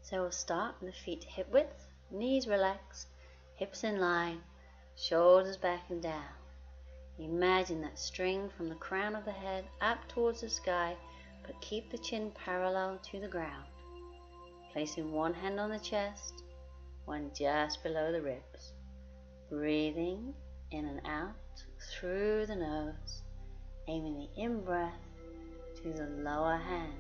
So we'll start with the feet to hip width, knees relaxed, hips in line, shoulders back and down. Imagine that string from the crown of the head up towards the sky, but keep the chin parallel to the ground. Placing one hand on the chest, one just below the ribs. Breathing in and out through the nose, aiming the in-breath to the lower hand.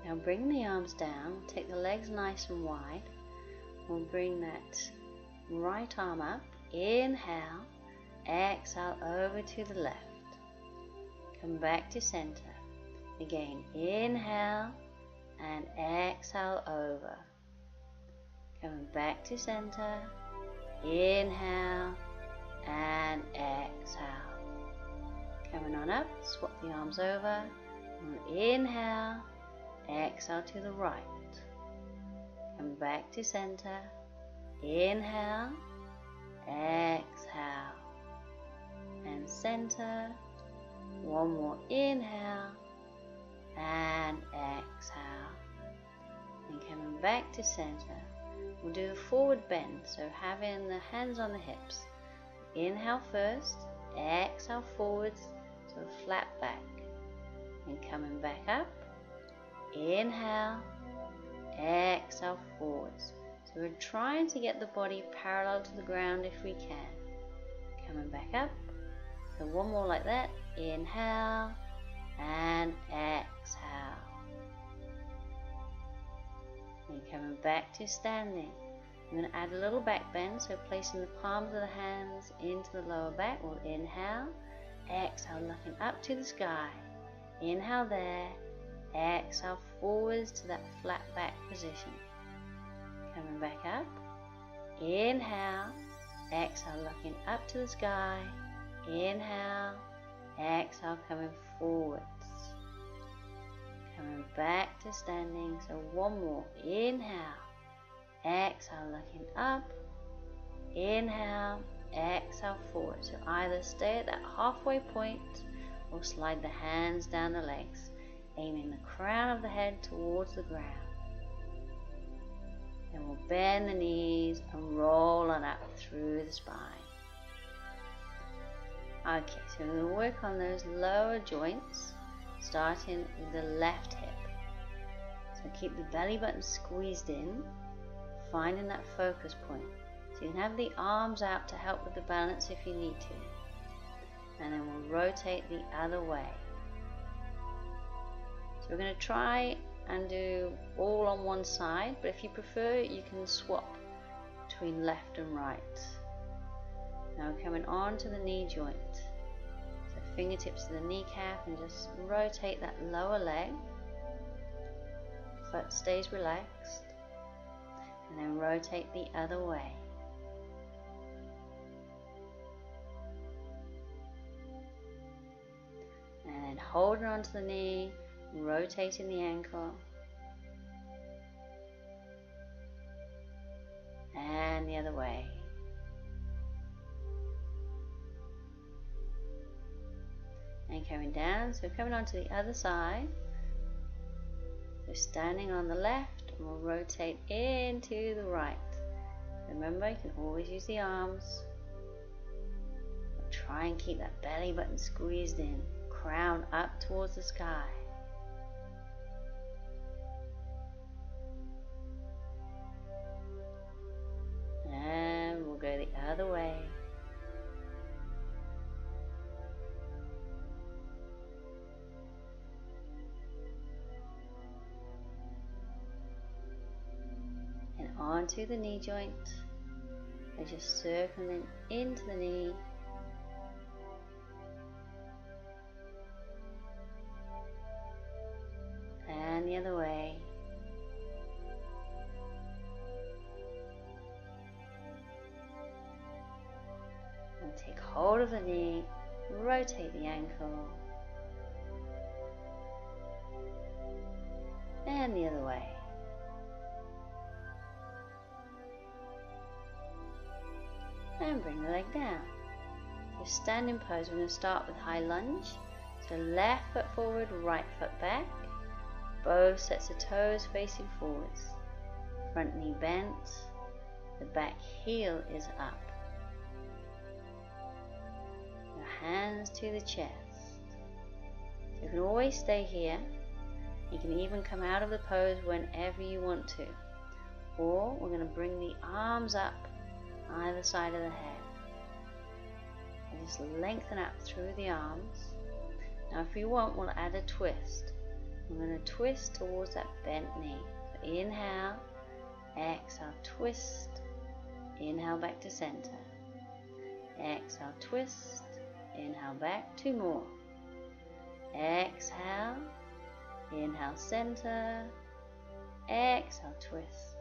Now bring the arms down, take the legs nice and wide. We'll bring that right arm up, inhale, exhale over to the left. Come back to center. Again, inhale and exhale over. Coming back to center, inhale and exhale. Coming on up, swap the arms over. Inhale, exhale to the right. Come back to center. Inhale, exhale, and center. One more inhale and exhale. And coming back to center. We'll do a forward bend, so having the hands on the hips. Inhale first, exhale forwards to a flat back. And coming back up. Inhale, exhale forwards. So we're trying to get the body parallel to the ground if we can. Coming back up. So one more like that. Inhale and exhale. And coming back to standing. I'm going to add a little back bend, so placing the palms of the hands into the lower back. We'll inhale, exhale, looking up to the sky. Inhale there. Exhale forwards to that flat back position. Coming back up. Inhale. Exhale looking up to the sky. Inhale. Exhale coming forwards. Coming back to standing. So one more. Inhale. Exhale looking up. Inhale. Exhale forward. So either stay at that halfway point or slide the hands down the legs, aiming the crown of the head towards the ground. Then we'll bend the knees and roll on up through the spine. Okay, so we're going to work on those lower joints, starting with the left hip. So keep the belly button squeezed in, finding that focus point. So you can have the arms out to help with the balance if you need to. And then we'll rotate the other way. So we're going to try and do all on one side, but if you prefer, you can swap between left and right. Now we're coming on to the knee joint. So fingertips to the kneecap and just rotate that lower leg. Foot stays relaxed. And then rotate the other way. And then holding onto the knee, rotating the ankle. And the other way. And coming down, so coming onto the other side. So standing on the left, and we'll rotate into the right. Remember, you can always use the arms. But try and keep that belly button squeezed in. Crown up towards the sky. And we'll go the other way. And onto the knee joint. And just circling into the knee. And the other way. And take hold of the knee, rotate the ankle. And the other way. and bring the leg down. So standing pose, we're going to start with high lunge. So left foot forward, right foot back. Both sets of toes facing forwards. Front knee bent. The back heel is up. Your hands to the chest. So you can always stay here. You can even come out of the pose whenever you want to. Or we're going to bring the arms up either side of the head. And just lengthen up through the arms. Now if you want, we'll add a twist. We're going to twist towards that bent knee. So inhale, exhale, twist. Inhale back to center. Exhale, twist. Inhale back. 2 more. Exhale. Inhale, center. Exhale, twist.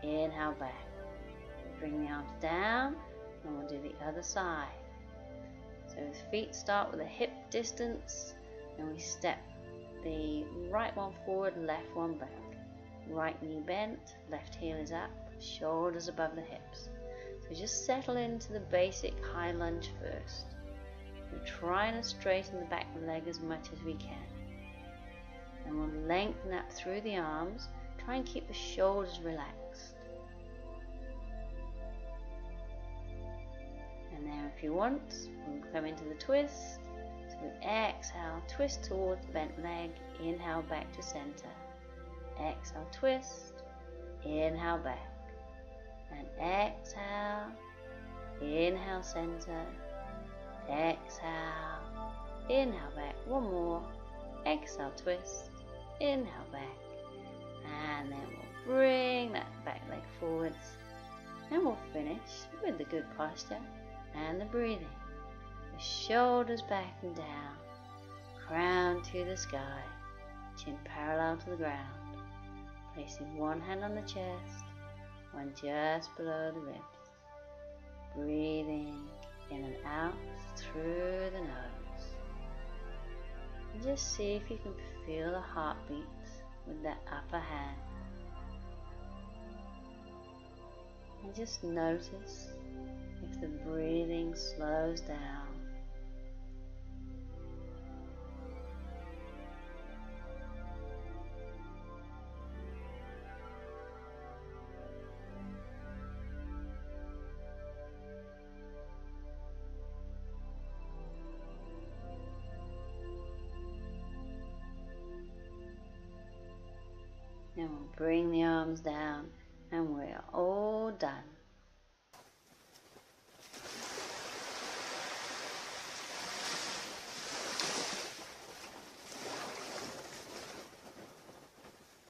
Inhale back. Bring the arms down and we'll do the other side. So the feet start with a hip distance and we step the right one forward, left one back. Right knee bent, left heel is up, shoulders above the hips. So just settle into the basic high lunge first. We're trying to straighten the back leg as much as we can. And we'll lengthen up through the arms. Try and keep the shoulders relaxed. And now if you want, we'll come into the twist. So we exhale, twist towards the bent leg, inhale back to center. Exhale, twist, inhale back. And exhale, inhale center. Exhale, inhale back. 1 more. Exhale, twist, inhale back. And then we'll bring that back leg forwards. And we'll finish with the good posture and the breathing. The shoulders back and down, crown to the sky, chin parallel to the ground. Placing one hand on the chest, one just below the ribs. Breathing in and out through the nose. And just see if you can feel the heartbeat with that upper hand. And just notice if the breathing slows down. Then we'll bring the arms down and we're all done.